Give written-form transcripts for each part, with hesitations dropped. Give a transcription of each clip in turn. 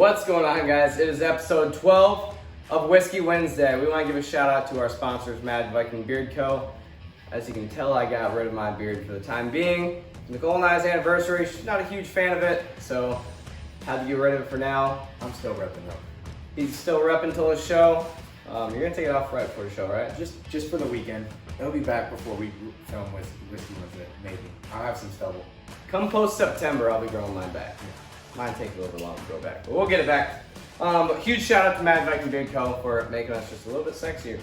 What's going on, guys? It is episode 12 of Whiskey Wednesday. We want to give a shout out to our sponsors, Mad Viking Beard Co. As you can tell, I got rid of my beard for the time being. Nicole and I's anniversary, she's not a huge fan of it, so had to get rid of it for now. I'm still repping though. He's still repping till the show. You're gonna take it off right before the show, right? Just for the weekend. It'll be back before we film Whiskey Wednesday, maybe. I'll have some stubble. Come post-September, I'll be growing mine back. Mine takes a little bit longer to grow back, but we'll get it back. But huge shout out to Mad Viking Beard Co. for making us just a little bit sexier.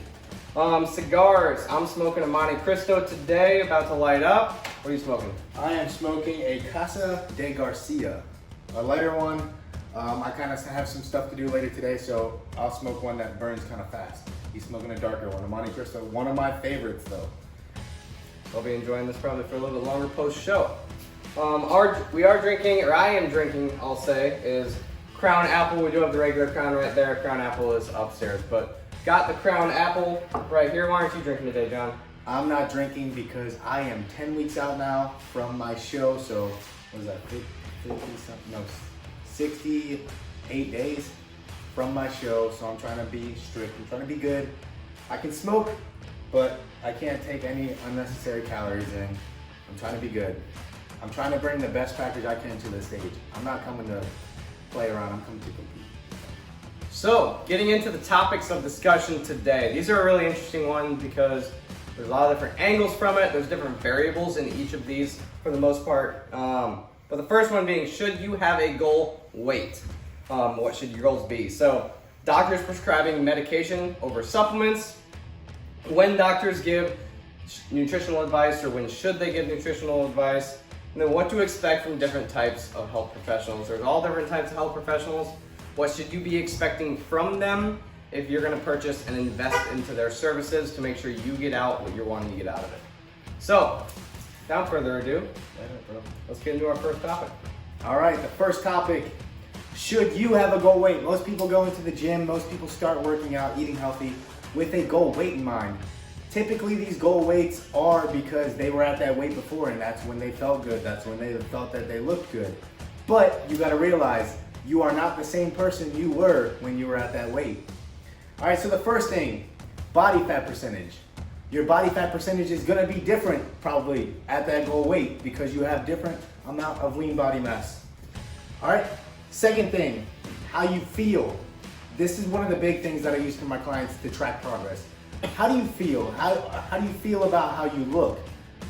Cigars. I'm smoking a Monte Cristo today, about to light up. What are you smoking? I am smoking a Casa de Garcia, a lighter one. I kind of have some stuff to do later today, so I'll smoke one that burns kind of fast. He's smoking a darker one, a Monte Cristo, one of my favorites though. I'll be enjoying this probably for a little bit longer post-show. I am drinking, I'll say, is Crown Apple. We do have the regular Crown right there. Crown Apple is upstairs, but got the Crown Apple right here. Why aren't you drinking today, John? I'm not drinking because I am 10 weeks out now from my show, so what is that, 50 something? No, 68 days from my show, so I'm trying to be strict. I'm trying to be good. I can smoke, but I can't take any unnecessary calories in. I'm trying to be good. I'm trying to bring the best package I can to the stage. I'm not coming to play around, I'm coming to compete. So, getting into the topics of discussion today. These are a really interesting one because there's a lot of different angles from it. There's different variables in each of these for the most part. But the first one being, should you have a goal weight? What should your goals be? So, doctors prescribing medication over supplements. When doctors give nutritional advice, or when should they give nutritional advice? And then what to expect from different types of health professionals. There's all different types of health professionals. What should you be expecting from them if you're gonna purchase and invest into their services to make sure you get out what you're wanting to get out of it? So, without further ado, let's get into our first topic. All right, the first topic, should you have a goal weight? Most people go into the gym, most people start working out, eating healthy with a goal weight in mind. Typically, these goal weights are because they were at that weight before and that's when they felt good. That's when they felt that they looked good. But you gotta realize you are not the same person you were when you were at that weight. All right, so the first thing, body fat percentage. Your body fat percentage is gonna be different probably at that goal weight because you have different amount of lean body mass. All right, second thing, how you feel. This is one of the big things that I use for my clients to track progress. How do you feel? How do you feel about how you look?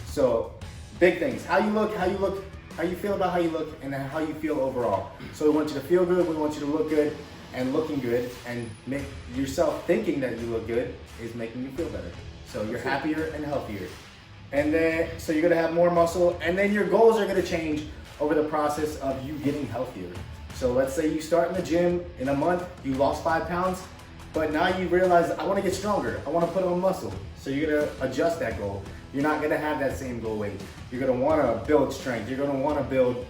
So, big things. How you look, how you feel about how you look, and then how you feel overall. So we want you to feel good, we want you to look good, and looking good, and make yourself thinking that you look good is making you feel better. So you're happier and healthier. And then, so you're gonna have more muscle, and then your goals are gonna change over the process of you getting healthier. So let's say you start in the gym, in a month, you lost 5 pounds, but now you realize, I wanna get stronger, I wanna put on muscle. So you're gonna adjust that goal. You're not gonna have that same goal weight. You're gonna wanna build strength, you're gonna wanna build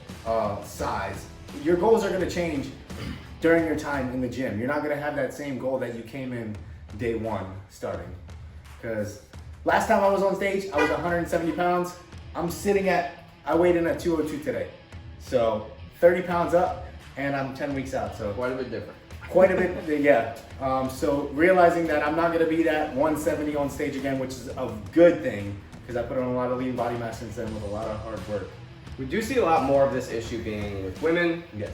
size. Your goals are gonna change during your time in the gym. You're not gonna have that same goal that you came in day one starting. Because last time I was on stage, I was 170 pounds. I weighed in at 202 today. So 30 pounds up and I'm 10 weeks out. So Quite a bit different. Quite a bit, yeah. So realizing that I'm not gonna be that 170 on stage again, which is a good thing, because I put on a lot of lean body mass since then with a lot of hard work. We do see a lot more of this issue being with women. Yes.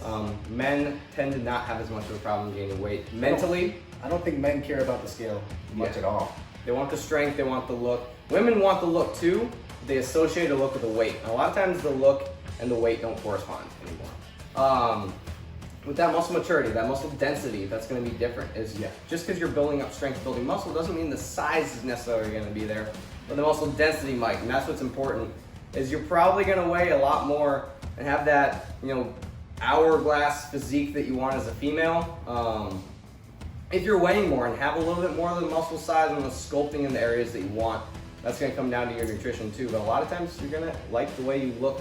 Men tend to not have as much of a problem gaining weight mentally. I don't think men care about the scale much at all. They want the strength, they want the look. Women want the look too. They associate a look with the weight. And a lot of times the look and the weight don't correspond anymore. With that muscle maturity, that muscle density, that's gonna be different. Just because you're building up strength, building muscle, doesn't mean the size is necessarily gonna be there, but the muscle density might, and that's what's important, is you're probably gonna weigh a lot more and have that, hourglass physique that you want as a female. If you're weighing more and have a little bit more of the muscle size and the sculpting in the areas that you want, that's gonna come down to your nutrition too, but a lot of times you're gonna like the way you look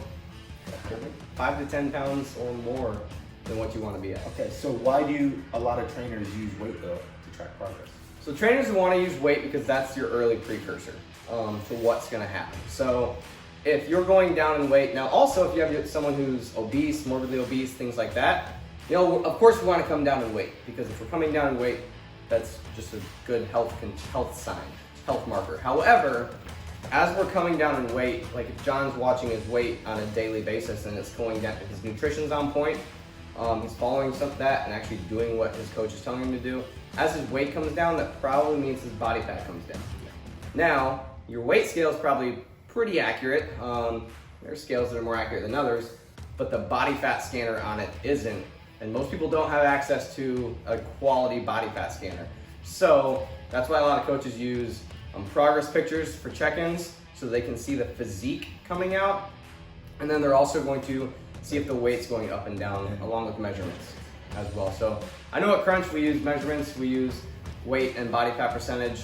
5 to 10 pounds or more than what you want to be at. Okay, so why do a lot of trainers use weight though to track progress? So trainers want to use weight because that's your early precursor to what's going to happen. So if you're going down in weight, now also if you have someone who's obese, morbidly obese, things like that, You know, of course we want to come down in weight, because if we're coming down in weight, that's just a good health sign, health marker. However, as we're coming down in weight, like if John's watching his weight on a daily basis and it's going down, if his nutrition's on point, he's following some of that and actually doing what his coach is telling him to do. As his weight comes down, that probably means his body fat comes down. Now, your weight scale is probably pretty accurate. There are scales that are more accurate than others, but the body fat scanner on it isn't. And most people don't have access to a quality body fat scanner. So that's why a lot of coaches use progress pictures for check-ins so they can see the physique coming out. And then they're also going to see if the weight's going up and down along with measurements as well. So I know at Crunch we use measurements, we use weight and body fat percentage.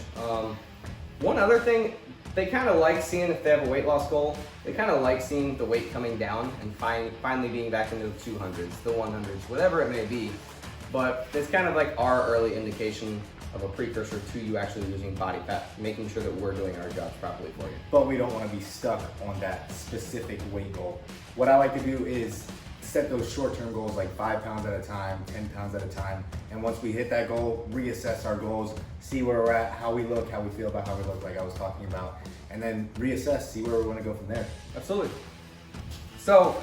One other thing, they kind of like seeing if they have a weight loss goal, they kind of like seeing the weight coming down and finally being back into the 200s, the 100s, whatever it may be. But it's kind of like our early indication of a precursor to you actually losing body fat, making sure that we're doing our jobs properly for you. But we don't want to be stuck on that specific weight goal. What I like to do is set those short-term goals, like 5 pounds at a time, 10 pounds at a time. And once we hit that goal, reassess our goals, see where we're at, how we look, how we feel about how we look, like I was talking about, and then reassess, see where we want to go from there. Absolutely. So,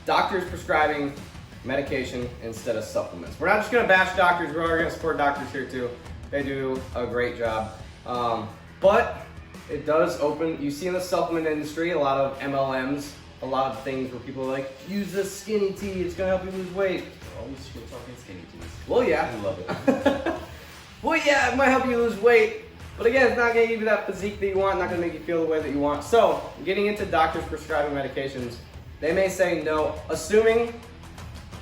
doctors prescribing medication instead of supplements. We're not just going to bash doctors, we're going to support doctors here too. They do a great job. But it does open, you see in the supplement industry, a lot of MLMs, a lot of things where people are like, use this skinny tea, it's going to help you lose weight. Always shit talking skinny teas. Well, yeah. I love it. Well, yeah, it might help you lose weight, but again, it's not going to give you that physique that you want, not going to make you feel the way that you want. So, getting into doctors prescribing medications, they may say no, assuming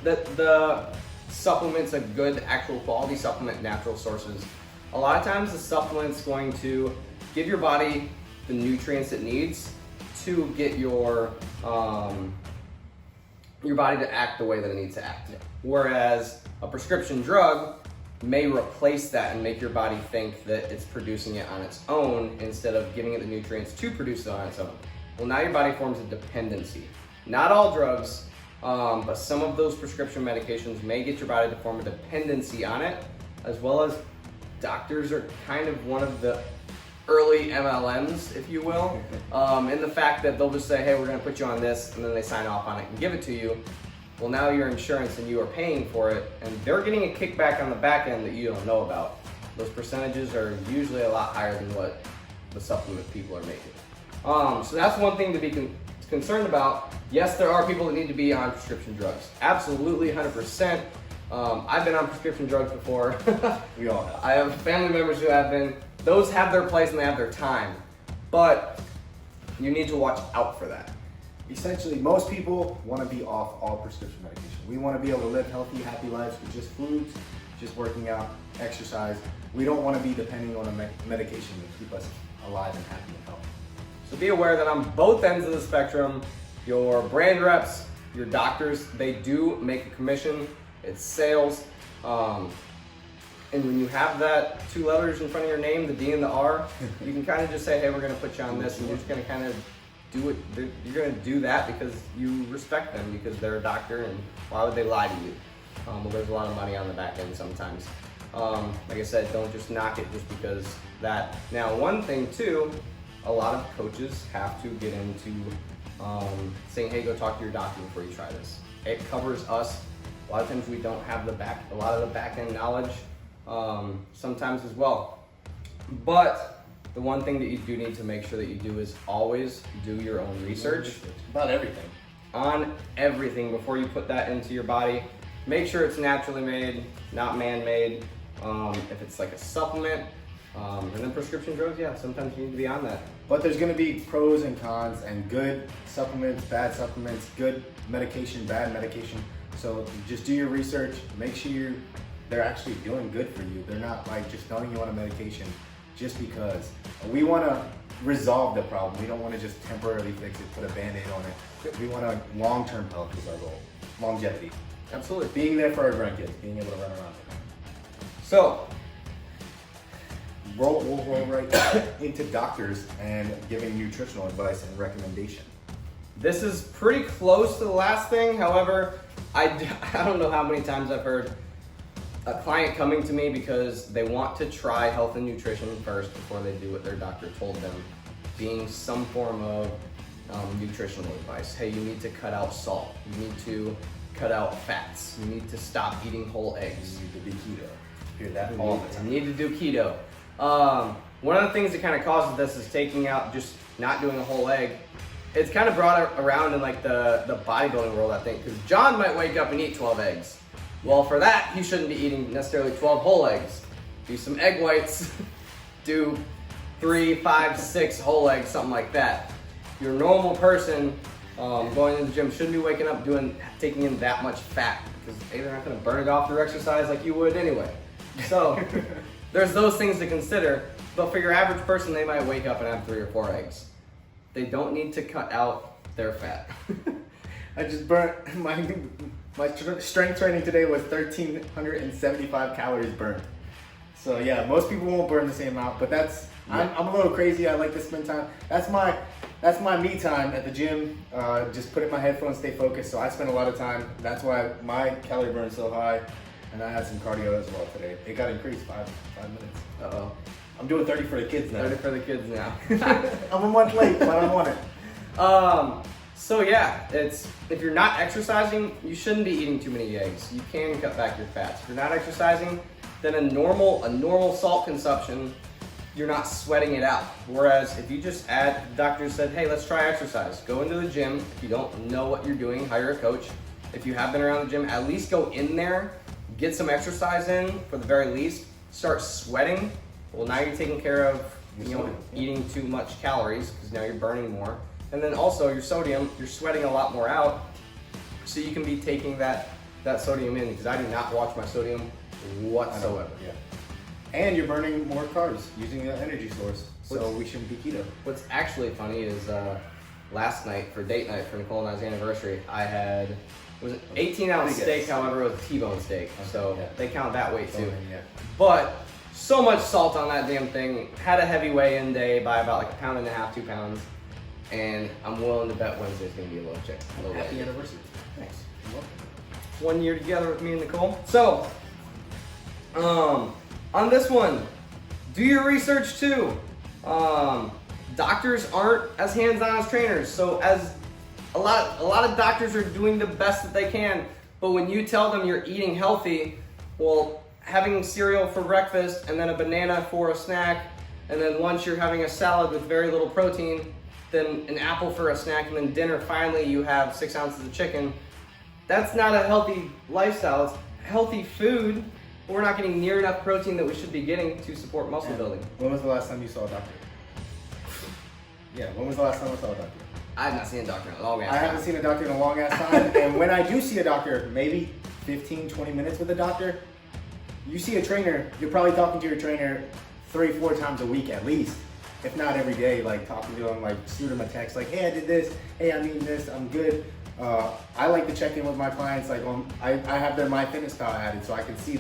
that the supplement's a good actual quality supplement, natural sources. A lot of times the supplement's going to give your body the nutrients it needs to get your body to act the way that it needs to act. Whereas a prescription drug may replace that and make your body think that it's producing it on its own instead of giving it the nutrients to produce it on its own. Well, now your body forms a dependency. Not all drugs, but some of those prescription medications may get your body to form a dependency on it, as well as doctors are kind of one of the early MLMs, if you will, in the fact that they'll just say, hey, we're going to put you on this, and then they sign off on it and give it to you. Well, now your insurance and you are paying for it, and they're getting a kickback on the back end that you don't know about. Those percentages are usually a lot higher than what the supplement people are making. So that's one thing to be concerned about. Yes, there are people that need to be on prescription drugs. Absolutely, 100%. I've been on prescription drugs before. We all have. I have family members who have been. Those have their place and they have their time. But you need to watch out for that. Essentially, most people want to be off all prescription medication. We want to be able to live healthy, happy lives with just foods, just working out, exercise. We don't want to be depending on a medication to keep us alive and happy and healthy. So be aware that on both ends of the spectrum, your brand reps, your doctors, they do make a commission. It's sales. And when you have that 2 letters in front of your name, the D and the R, you can kind of just say, hey, we're going to put you on this, and you're just going to kind of do it. You're going to do that because you respect them, because they're a doctor, and why would they lie to you? Well, there's a lot of money on the back end sometimes. Like I said, don't just knock it just because that. Now, one thing too, a lot of coaches have to get into saying, hey, go talk to your doctor before you try this. It covers us. A lot of times we don't have a lot of the back end knowledge sometimes as well. But the one thing that you do need to make sure that you do is always do your own research. About everything. On everything before you put that into your body. Make sure it's naturally made, not man-made. If it's like a supplement, and then prescription drugs, yeah, sometimes you need to be on that. But there's going to be pros and cons, and good supplements, good medication, bad medication. So just do your research, make sure they're actually doing good for you. They're not like just throwing you on a medication just because. We want to resolve the problem. We don't want to just temporarily fix it, put a Band-Aid on it. We want a long-term health is our goal. Longevity. Absolutely. Being there for our grandkids, being able to run around. So, we'll roll right into doctors and giving nutritional advice and recommendation. this is pretty close to the last thing. However, I don't know how many times I've heard a client coming to me because they want to try health and nutrition first before they do what their doctor told them, being some form of nutritional advice. Hey, you need to cut out salt. You need to cut out fats. You need to stop eating whole eggs. You need to be keto. Hear that all the time. You need to do keto. One of the things that kind of causes this is taking out, just not doing a whole egg. It's kind of brought around in like the bodybuilding world, I think, because John might wake up and eat 12 eggs. Well, for that, he shouldn't be eating necessarily 12 whole eggs. Do some egg whites, do 3, 5, 6 whole eggs, something like that. Your normal person going to the gym shouldn't be waking up taking in that much fat, because they're not going to burn it off through exercise like you would anyway. So there's those things to consider. But for your average person, they might wake up and have 3 or 4 eggs. They don't need to cut out their fat. I just burnt my strength training today was 1,375 calories burned. So yeah, most people won't burn the same amount, but I'm a little crazy. I like to spend time. That's my me time at the gym. Just put in my headphones, stay focused. So I spend a lot of time. That's why my calorie burn is so high. And I had some cardio as well today. It got increased 5 minutes. Uh-oh. I'm doing 30 for the kids now. 30 for the kids now. I'm a month late, but I'm on it. So yeah, if you're not exercising, you shouldn't be eating too many eggs. You can cut back your fats. If you're not exercising, then a normal salt consumption, you're not sweating it out. Whereas if you just the doctor said, hey, let's try exercise. Go into the gym. If you don't know what you're doing, hire a coach. If you have been around the gym, at least go in there, get some exercise in for the very least, start sweating. Well, now you're taking care of eating too much calories because now you're burning more. And then also your sodium, you're sweating a lot more out, so you can be taking that sodium in, because I do not watch my sodium whatsoever. Yeah. And you're burning more carbs using an energy source, so we shouldn't be keto. What's actually funny is last night for date night for Nicole and I's anniversary, I had, it was an 18-ounce steak, however, it was a T-bone steak, so they count that weight too. But so much salt on that damn thing. Had a heavy weigh-in day by about like 1.5 pounds, 2 pounds. And I'm willing to bet Wednesday's gonna be a little Happy anniversary. Thanks. 1 year together with me and Nicole. So, on this one, do your research too. Doctors aren't as hands-on as trainers. So as a lot of doctors are doing the best that they can, but when you tell them you're eating healthy, well, having cereal for breakfast and then a banana for a snack, and then lunch you're having a salad with very little protein, then an apple for a snack, and then dinner finally you have 6 ounces of chicken. That's not a healthy lifestyle. It's healthy food, but we're not getting near enough protein that we should be getting to support muscle building. When was the last time you saw a doctor? Yeah, when was the last time I saw a doctor? I have not seen a doctor in a long ass time. I haven't seen a doctor in a long ass time. And when I do see a doctor, maybe 15, 20 minutes with a doctor, you see a trainer, you're probably talking to your trainer 3-4 times a week at least. If not every day, like talking to them, like shoot them a text, like, hey, I did this, hey, I'm eating this, I'm good. I like to check in with my clients, like I have their MyFitnessPal added, so I can see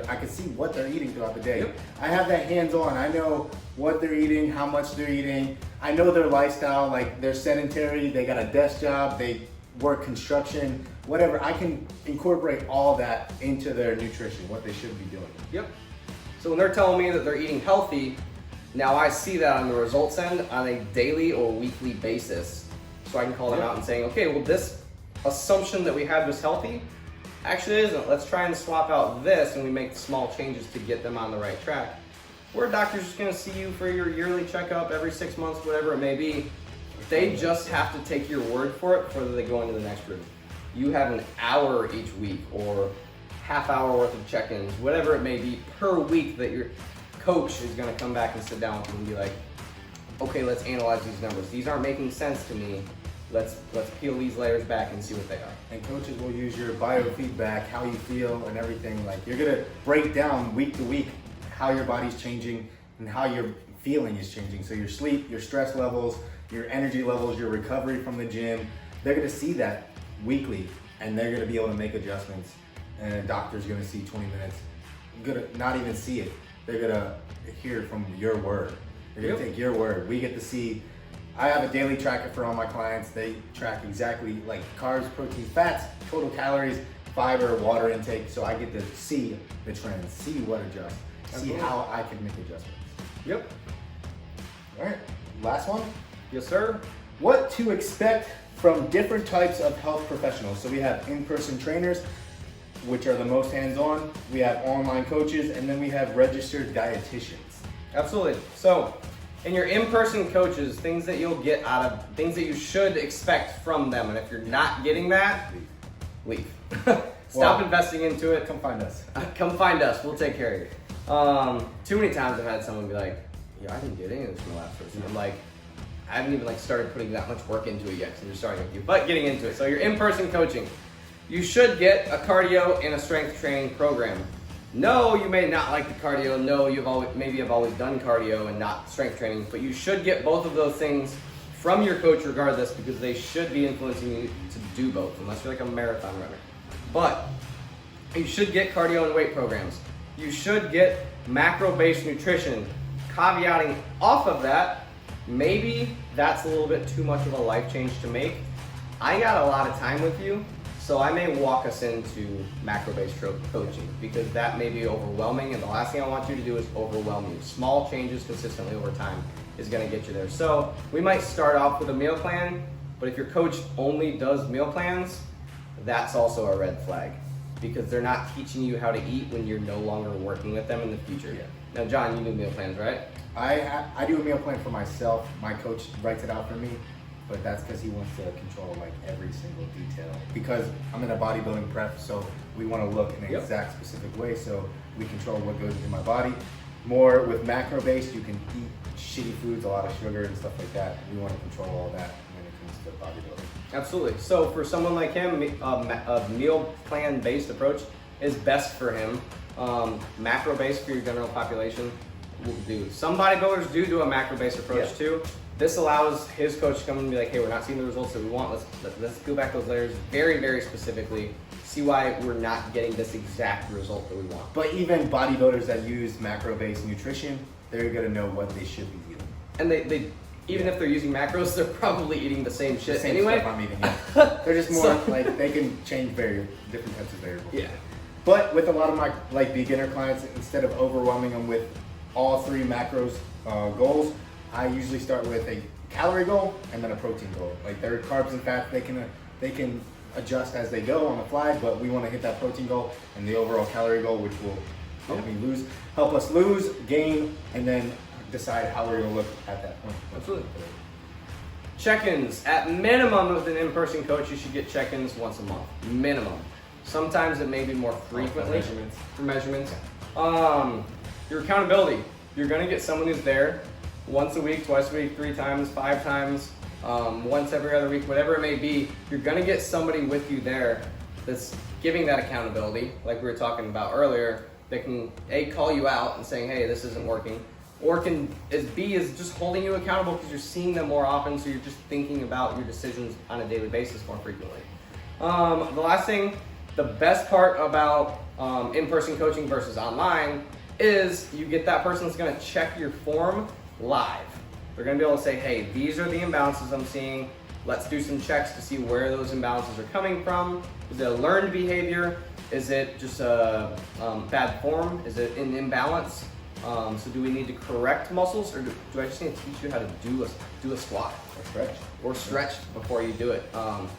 I can see what they're eating throughout the day. Yep. I have that hands-on. I know what they're eating, how much they're eating. I know their lifestyle, like they're sedentary, they got a desk job, they work construction, whatever. I can incorporate all that into their nutrition, what they should be doing. Yep. So when they're telling me that they're eating healthy, now I see that on the results end on a daily or weekly basis. So I can call them out and saying, okay, well, this assumption that we had was healthy actually isn't. Let's try and swap out this, and we make small changes to get them on the right track. Where a doctor's just gonna see you for your yearly checkup every 6 months, whatever it may be. They just have to take your word for it before they go into the next room. You have an hour each week or half hour worth of check-ins, whatever it may be per week, that your coach is gonna come back and sit down with you and be like, okay, let's analyze these numbers. These aren't making sense to me. Let's peel these layers back and see what they are. And coaches will use your biofeedback, how you feel and everything. Like you're gonna break down week to week how your body's changing and how your feeling is changing. So your sleep, your stress levels, your energy levels, your recovery from the gym, they're gonna see that weekly and they're gonna be able to make adjustments. And a doctor's gonna see 20 minutes, gonna not even see it. They're gonna hear from your word. They're gonna take your word. We get to see. I have a daily tracker for all my clients. They track exactly like carbs, protein, fats, total calories, fiber, water intake, so I get to see the trends, see what adjusts, see Absolutely. how I can make adjustments. Yep. All right, last one. Yes, sir. What to expect from different types of health professionals. So we have in-person trainers, which are the most hands-on. We have online coaches, and then we have registered dietitians. Absolutely. So, in your in-person coaches, things that you'll get out of, things that you should expect from them, and if you're not getting that, leave. Stop investing into it. Come find us. Come find us. We'll take care of you. Too many times I've had someone be like, "Yeah, I didn't get any of this from the last person." I'm like, I haven't even like started putting that much work into it yet, because I'm just starting with you. But getting into it. So your in-person coaching, you should get a cardio and a strength training program. No, you may not like the cardio. No, you've always done cardio and not strength training, but you should get both of those things from your coach regardless, because they should be influencing you to do both, unless you're like a marathon runner. But you should get cardio and weight programs. You should get macro-based nutrition. Caveating off of that, maybe that's a little bit too much of a life change to make. I got a lot of time with you, so I may walk us into macro-based coaching, because that may be overwhelming, and the last thing I want you to do is overwhelm you. Small changes consistently over time is gonna get you there. So we might start off with a meal plan, but if your coach only does meal plans, that's also a red flag, because they're not teaching you how to eat when you're no longer working with them in the future. Yeah. Now, John, you do meal plans, right? I do a meal plan for myself. My coach writes it out for me, but that's because he wants to control like every single detail. Because I'm in a bodybuilding prep, so we want to look in an Yep. exact specific way, so we control what goes into my body. More with macro-based, you can eat shitty foods, a lot of sugar and stuff like that. We want to control all that when it comes to bodybuilding. Absolutely. So for someone like him, a meal plan based approach is best for him. Macro based for your general population will do. Some bodybuilders do a macro based approach Yeah. too. This allows his coach to come and be like, hey, we're not seeing the results that we want. Let's peel back those layers very, very specifically. See why we're not getting this exact result that we want. But even bodybuilders that use macro-based nutrition, they're gonna know what they should be eating. And they even if they're using macros, they're probably eating the same shit The same anyway. stuff I'm eating, yeah. They're just more So- like they can change different types of variables. Yeah. But with a lot of my like beginner clients, instead of overwhelming them with all three macros goals, I usually start with a calorie goal and then a protein goal. Like their carbs and fats, they can adjust as they go on the fly, but we want to hit that protein goal and the overall calorie goal, which will help us lose, gain, and then decide how we're gonna look at that point. Absolutely. Check-ins. At minimum with an in-person coach, you should get check-ins once a month. Minimum. Sometimes it may be more frequently. For measurements. Your accountability. You're gonna get someone who's there once a week, twice a week, 3 times, 5 times, once every other week, whatever it may be. You're gonna get somebody with you there that's giving that accountability, like we were talking about earlier, that can A, call you out and saying, hey, this isn't working, or B is just holding you accountable because you're seeing them more often, so you're just thinking about your decisions on a daily basis more frequently. The last thing, the best part about in-person coaching versus online is you get that person that's gonna check your form live. They're gonna be able to say, hey, these are the imbalances I'm seeing. Let's do some checks to see where those imbalances are coming from. Is it a learned behavior? Is it just a bad form? Is it an imbalance? So do we need to correct muscles, or do I just need to teach you how to do a squat or stretch before you do it?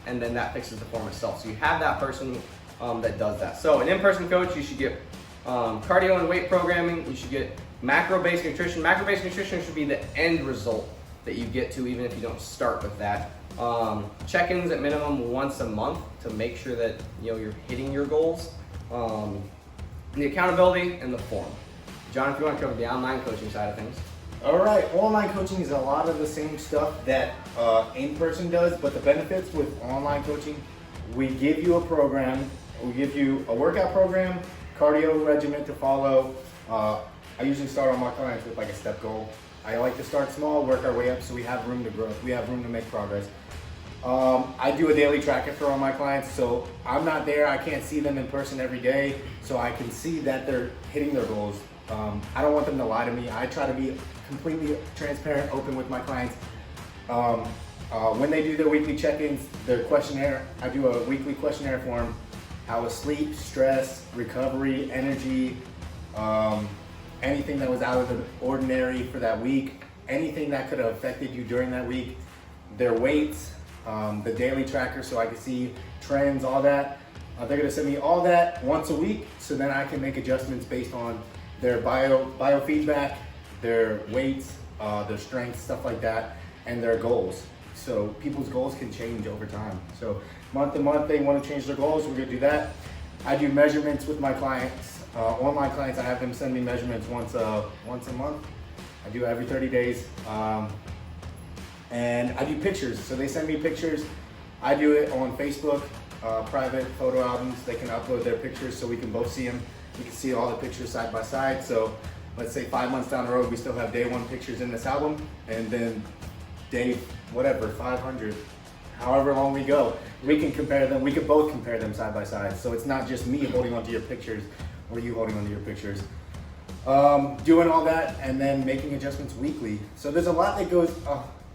And then that fixes the form itself. So you have that person that does that. So an in-person coach, you should get cardio and weight programming. You should get macro-based nutrition. Macro-based nutrition should be the end result that you get to, even if you don't start with that. Check-ins at minimum once a month to make sure that you're hitting your goals. The accountability and the form. John, if you want to cover the online coaching side of things. All right, online coaching is a lot of the same stuff that in-person does, but the benefits with online coaching, we give you a program, we give you a workout program, cardio regimen to follow. I usually start on my clients with like a step goal. I like to start small, work our way up so we have room to grow, we have room to make progress. I do a daily tracker for all my clients, so I'm not there, I can't see them in person every day, so I can see that they're hitting their goals. I don't want them to lie to me. I try to be completely transparent, open with my clients. When they do their weekly check-ins, their questionnaire, I do a weekly questionnaire for them. how was sleep, stress, recovery, energy, anything that was out of the ordinary for that week, anything that could have affected you during that week, their weights, the daily tracker so I can see trends, all that. They're gonna send me all that once a week so then I can make adjustments based on their biofeedback, their weights, their strength, stuff like that, and their goals. So people's goals can change over time. So month to month, they want to change their goals, we're gonna do that. I do measurements with my clients. Online clients, I have them send me measurements once a month. I do every 30 days. And I do pictures. So they send me pictures. I do it on Facebook, private photo albums. They can upload their pictures so we can both see them. We can see all the pictures side by side. So let's say 5 months down the road, we still have day 1 pictures in this album, and then day whatever, 500, however long we go, we can compare them. We can both compare them side by side. So it's not just me holding onto your pictures or you holding onto your pictures. Doing all that and then making adjustments weekly. So there's a lot that goes.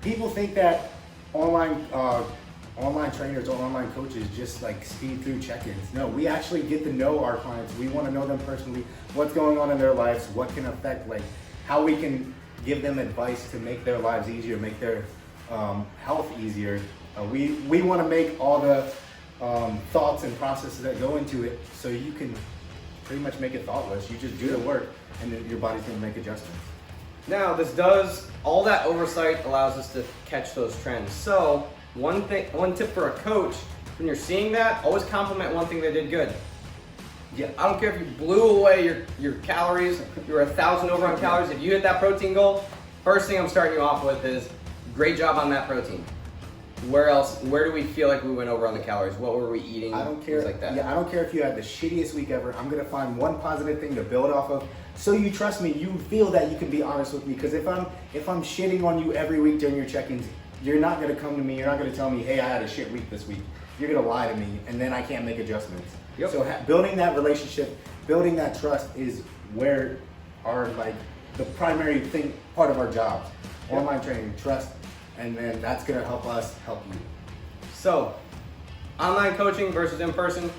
People think that online trainers or online coaches just like speed through check-ins. No, we actually get to know our clients. We want to know them personally, what's going on in their lives, what can affect, like how we can give them advice to make their lives easier, make their health easier. We want to make all the thoughts and processes that go into it so you can pretty much make it thoughtless. You just do the work and then your body's going to make adjustments. Now, all that oversight allows us to catch those trends. So one tip for a coach, when you're seeing that, always compliment one thing they did good. Yeah. I don't care if you blew away your calories, you were 1,000 over on calories. If you hit that protein goal, first thing I'm starting you off with is great job on that protein. Where do we feel like we went over on the calories? What were we eating? I don't care. Things like that. Yeah, I don't care if you had the shittiest week ever. I'm gonna find one positive thing to build off of, so you trust me. You feel that you can be honest with me. Because if I'm shitting on you every week during your check-ins, you're not gonna come to me. You're not gonna tell me, hey, I had a shit week this week. You're gonna lie to me, and then I can't make adjustments. Yep. So building that relationship, building that trust is where the primary part of our jobs. Yep. Online training, trust, and then that's gonna help us help you. So, online coaching versus in-person.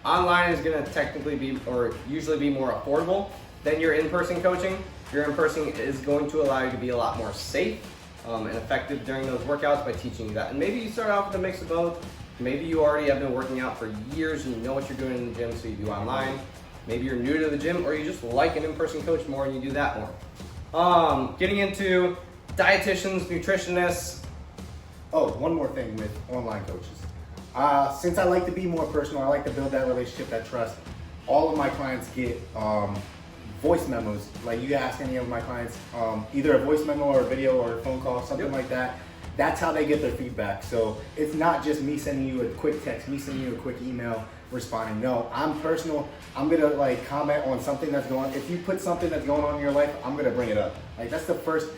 Online is going to technically be, or usually be, more affordable than your in-person coaching. Your in-person is going to allow you to be a lot more safe and effective during those workouts by teaching you that. And maybe you start off with a mix of both. Maybe you already have been working out for years and you know what you're doing in the gym, so you do online. Maybe you're new to the gym, or you just like an in-person coach more and you do that more. Getting into dietitians, nutritionists. Oh, one more thing with online coaches. Since I like to be more personal, I like to build that relationship, that trust. All of my clients get voice memos. Like you ask any of my clients, either a voice memo or a video or a phone call, something like that. That's how they get their feedback. So it's not just me sending you a quick text, me sending you a quick email, responding. No, I'm personal. I'm gonna comment on something that's going on. If you put something that's going on in your life, I'm gonna bring it up. That's the first.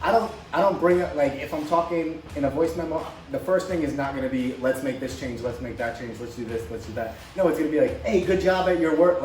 I don't bring up, if I'm talking in a voice memo, the first thing is not gonna be, let's make this change, let's make that change, let's do this, let's do that. No, it's gonna be like, hey, good job at your work.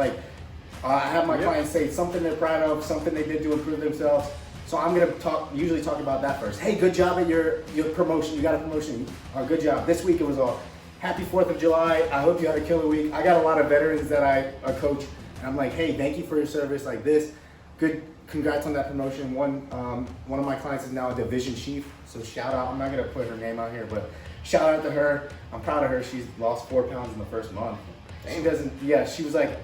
I have my clients say something they're proud of, something they did to improve themselves. So I'm gonna usually talk about that first. Hey, good job at your promotion. You got a promotion. Good job. This week it was all happy 4th of July. I hope you had a killer week. I got a lot of veterans that I coach, and I'm like, hey, thank you for your service. Like this, good. Congrats on that promotion. One of my clients is now a division chief, so shout out. I'm not gonna put her name out here, but shout out to her. I'm proud of her. She's lost 4 pounds in the first month. She doesn't. Yeah, she was like,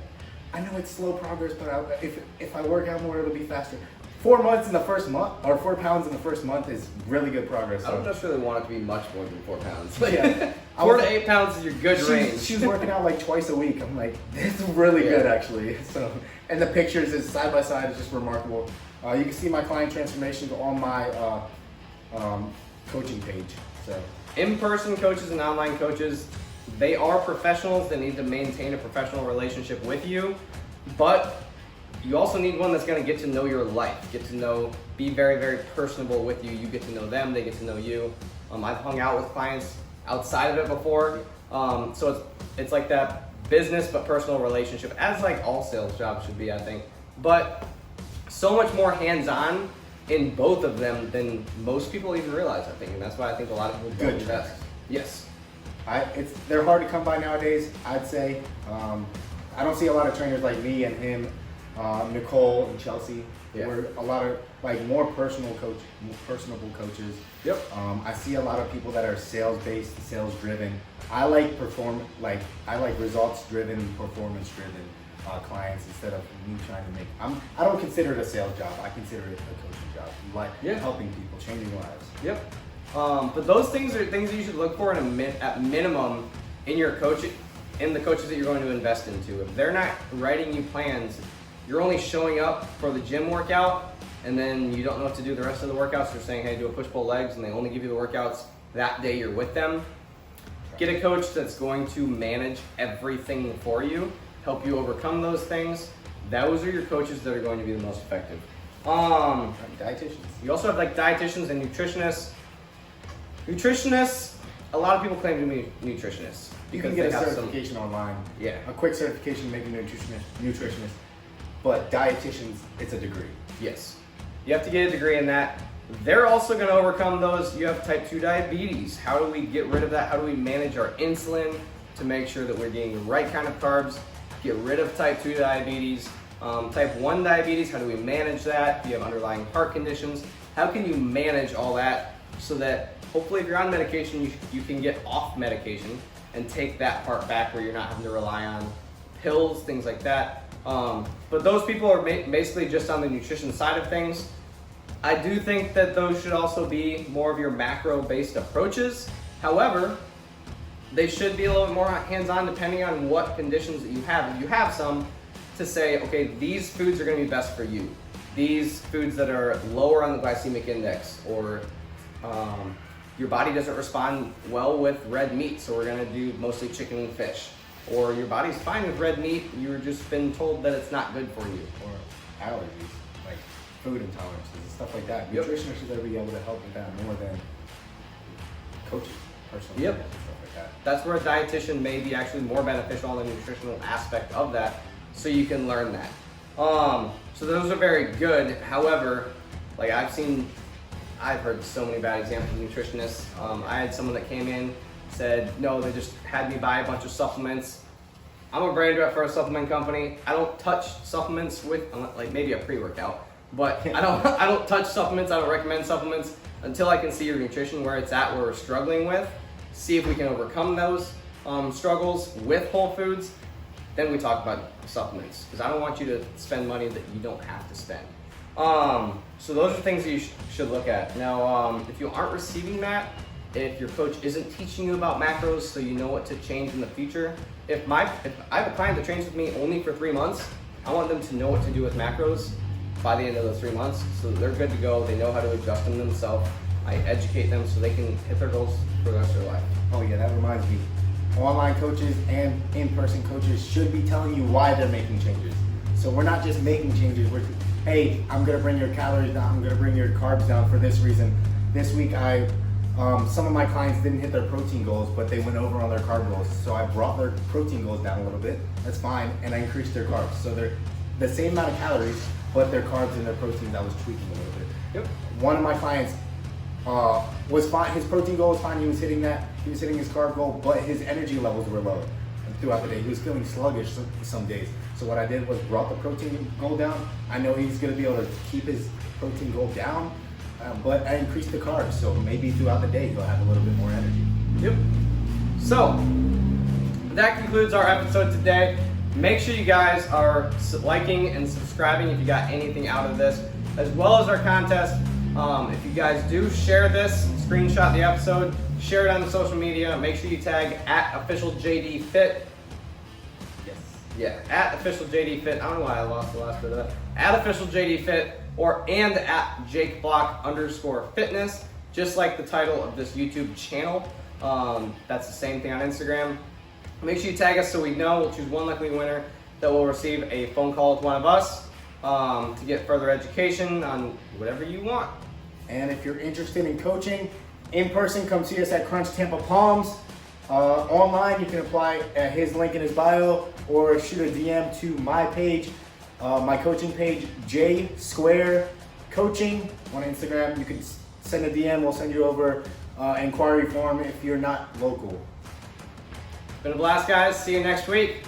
I know it's slow progress, but if I work out more, it'll be faster. 4 months in the first month, or 4 pounds in the first month, is really good progress. I don't necessarily want it to be much more than 4 pounds. Yeah. 4 to 8 pounds is your good range. She's working out twice a week. I'm like, this is really good actually. So, and the pictures is side by side is just remarkable. You can see my client transformations on my coaching page. So, in-person coaches and online coaches, they are professionals that need to maintain a professional relationship with you, but you also need one that's going to get to know your life, be very, very personable with you. You get to know them, they get to know you. I've hung out with clients outside of it before, so it's like that business but personal relationship, as all sales jobs should be, I think. But so much more hands-on in both of them than most people even realize, I think, and that's why I think a lot of people don't invest. Yes. They're hard to come by nowadays, I'd say. I don't see a lot of trainers like me and him, Nicole and Chelsea. Yeah. We're a lot of more personable coaches. Yep. I see a lot of people that are sales based, sales driven. I like results driven, performance driven clients instead of me trying to make. I don't consider it a sales job. I consider it a coaching job. Like helping people, changing lives. Yep. But those things are things that you should look for at minimum in your coaching, in the coaches that you're going to invest into. If they're not writing you plans, you're only showing up for the gym workout, and then you don't know what to do the rest of the workouts. They're saying, hey, do a push-pull legs, and they only give you the workouts that day you're with them. Get a coach that's going to manage everything for you, help you overcome those things. Those are your coaches that are going to be the most effective. Dietitians. You also have like dietitians and nutritionists. Nutritionists, a lot of people claim to be nutritionists. You can get a certification online. Yeah. A quick certification to make a nutritionist. But dietitians, it's a degree. Yes. You have to get a degree in that. They're also going to overcome those. You have type 2 diabetes. How do we get rid of that? How do we manage our insulin to make sure that we're getting the right kind of carbs? Get rid of type 2 diabetes. Type 1 diabetes, how do we manage that? If you have underlying heart conditions, how can you manage all that so that hopefully if you're on medication, you can get off medication and take that part back where you're not having to rely on pills, things like that. But those people are basically just on the nutrition side of things. I do think that those should also be more of your macro-based approaches. However, they should be a little bit more hands-on depending on what conditions that you have. If you have some, to say, okay, these foods are going to be best for you. These foods that are lower on the glycemic index, or your body doesn't respond well with red meat, so we're going to do mostly chicken and fish. Or your body's fine with red meat, you've just been told that it's not good for you. Or allergies, like food intolerances and stuff like that. Yep. Nutritionists should be able to help with that more than coaches, personal Yep. trainers and stuff like that. That's where a dietitian may be actually more beneficial on the nutritional aspect of that, so you can learn that. So those are very good. However, like I've heard so many bad examples of nutritionists. I had someone that came in, said, no, they just had me buy a bunch of supplements. I'm a brand rep for a supplement company. I don't touch supplements with, like maybe a pre-workout, but I don't touch supplements. I don't recommend supplements until I can see your nutrition, where it's at, where we're struggling with, see if we can overcome those struggles with whole foods. Then we talk about supplements, because I don't want you to spend money that you don't have to spend. So those are things that you should look at. Now, if you aren't receiving that, if your coach isn't teaching you about macros so you know what to change in the future, if I have a client that trains with me only for 3 months, I want them to know what to do with macros by the end of those 3 months, so they're good to go. They know how to adjust them themselves. I educate them so they can hit their goals for the rest of their life. Oh yeah, that reminds me. Online coaches and in-person coaches should be telling you why they're making changes. So we're not just making changes. Hey, I'm gonna bring your calories down. I'm gonna bring your carbs down for this reason. This week some of my clients didn't hit their protein goals, but they went over on their carb goals. So I brought their protein goals down a little bit. That's fine, and I increased their carbs. So they're the same amount of calories, but their carbs and their proteins I was tweaking a little bit. Yep. One of my clients was fine. His protein goal was fine. He was hitting that. He was hitting his carb goal, but his energy levels were low throughout the day. He was feeling sluggish some days. So what I did was brought the protein goal down. I know he's going to be able to keep his protein goal down, but I increased the carbs. So maybe throughout the day he'll have a little bit more energy. Yep. So that concludes our episode today. Make sure you guys are liking and subscribing if you got anything out of this, as well as our contest. If you guys do share this, screenshot the episode, share it on the social media. Make sure you tag @officialjdfit. Yes. Yeah, @officialjdfit. I don't know why I lost the last bit of that. @officialjdfit and @jakeblock_fitness, just like the title of this YouTube channel. That's the same thing on Instagram. Make sure you tag us so we know. We'll choose one lucky winner that will receive a phone call with one of us to get further education on whatever you want. And if you're interested in coaching in person, come see us at Crunch Tampa Palms. Online, you can apply at his link in his bio, or shoot a DM to my page, my coaching page, J Square Coaching on Instagram. You can send a DM. We'll send you over inquiry form if you're not local. Been a blast, guys. See you next week.